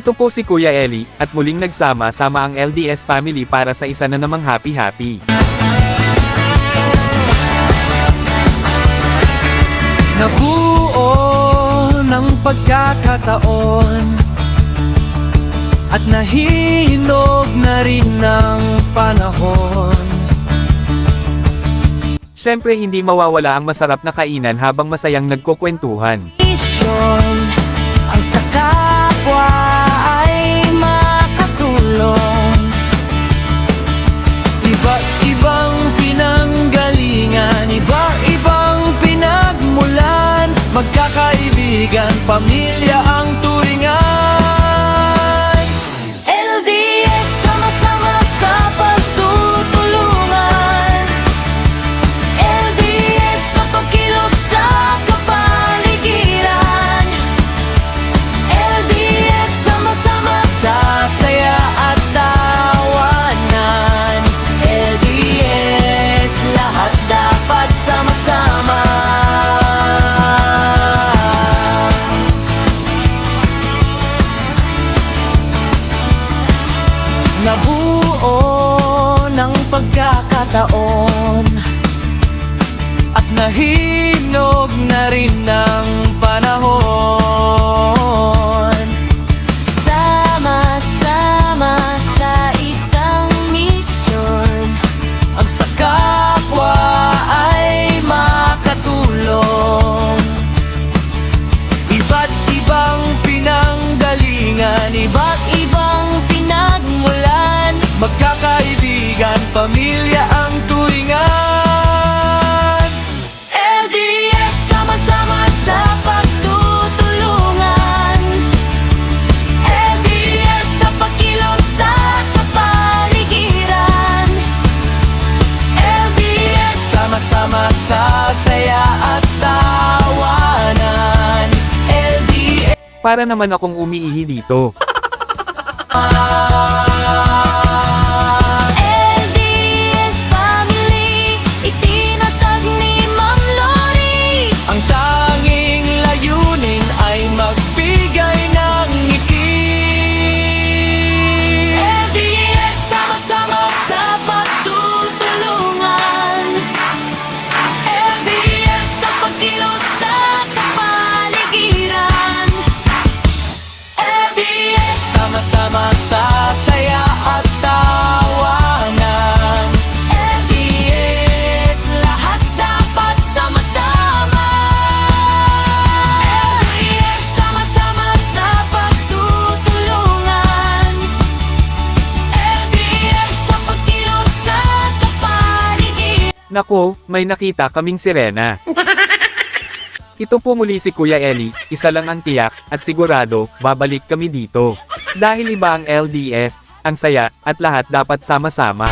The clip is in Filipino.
Ito po si Kuya Eli, at muling nagsama-sama ang LDS family para sa isa na namang happy-happy. Nabuo ng pagkakataon at nahinog na rin ng panahon. Siyempre hindi mawawala ang masarap na kainan habang masayang nagkukwentuhan. Misyon ang sa kapwa ay makatulong. Iba't ibang pinanggalingan, iba-ibang pinagmulan, magkakaibigan, pamilya ang turingan. LDS sama-sama sa pagtutulungan. LDS sa pagkilos sa kapaligiran. LDS sama-sama sa Saya at tawanan, LDS lahat dapat sama-sama. nabuo ng pagkakataon at nahinog na rin ng panahon. Sama-sama sa isang misyon, Ang sa kapwa ay makatulong. Iba't ibang pinanggalingan, iba't ibang pinagmulan, magkakaibigan, pamilya ang turingan. LDS sama-sama sa pagtutulungan. LDS sa pagkilos sa kapaligiran. LDS Sama-sama sa saya at tawanan, LDS. Para naman akong umiihi dito. LDS family, itinatag ni Ma'am Lori. Ang tanging layunin ay magbigay ng ngiti. LDS sama-sama sa pagtutulungan. LDS sa pagkilos sa kapaligiran. LDS Sama-sama sa saya at tawanan, LDS lahat dapat sama-sama. LDS sama-sama sa pagtutulungan. LDS sa pagkilos sa kapaligiran. Nako, may nakita kaming sirena. Ito po muli si Kuya Eli, isa lang ang tiyak, at sigurado, babalik kami dito. Dahil iba ang LDS, ang saya, at lahat dapat sama-sama.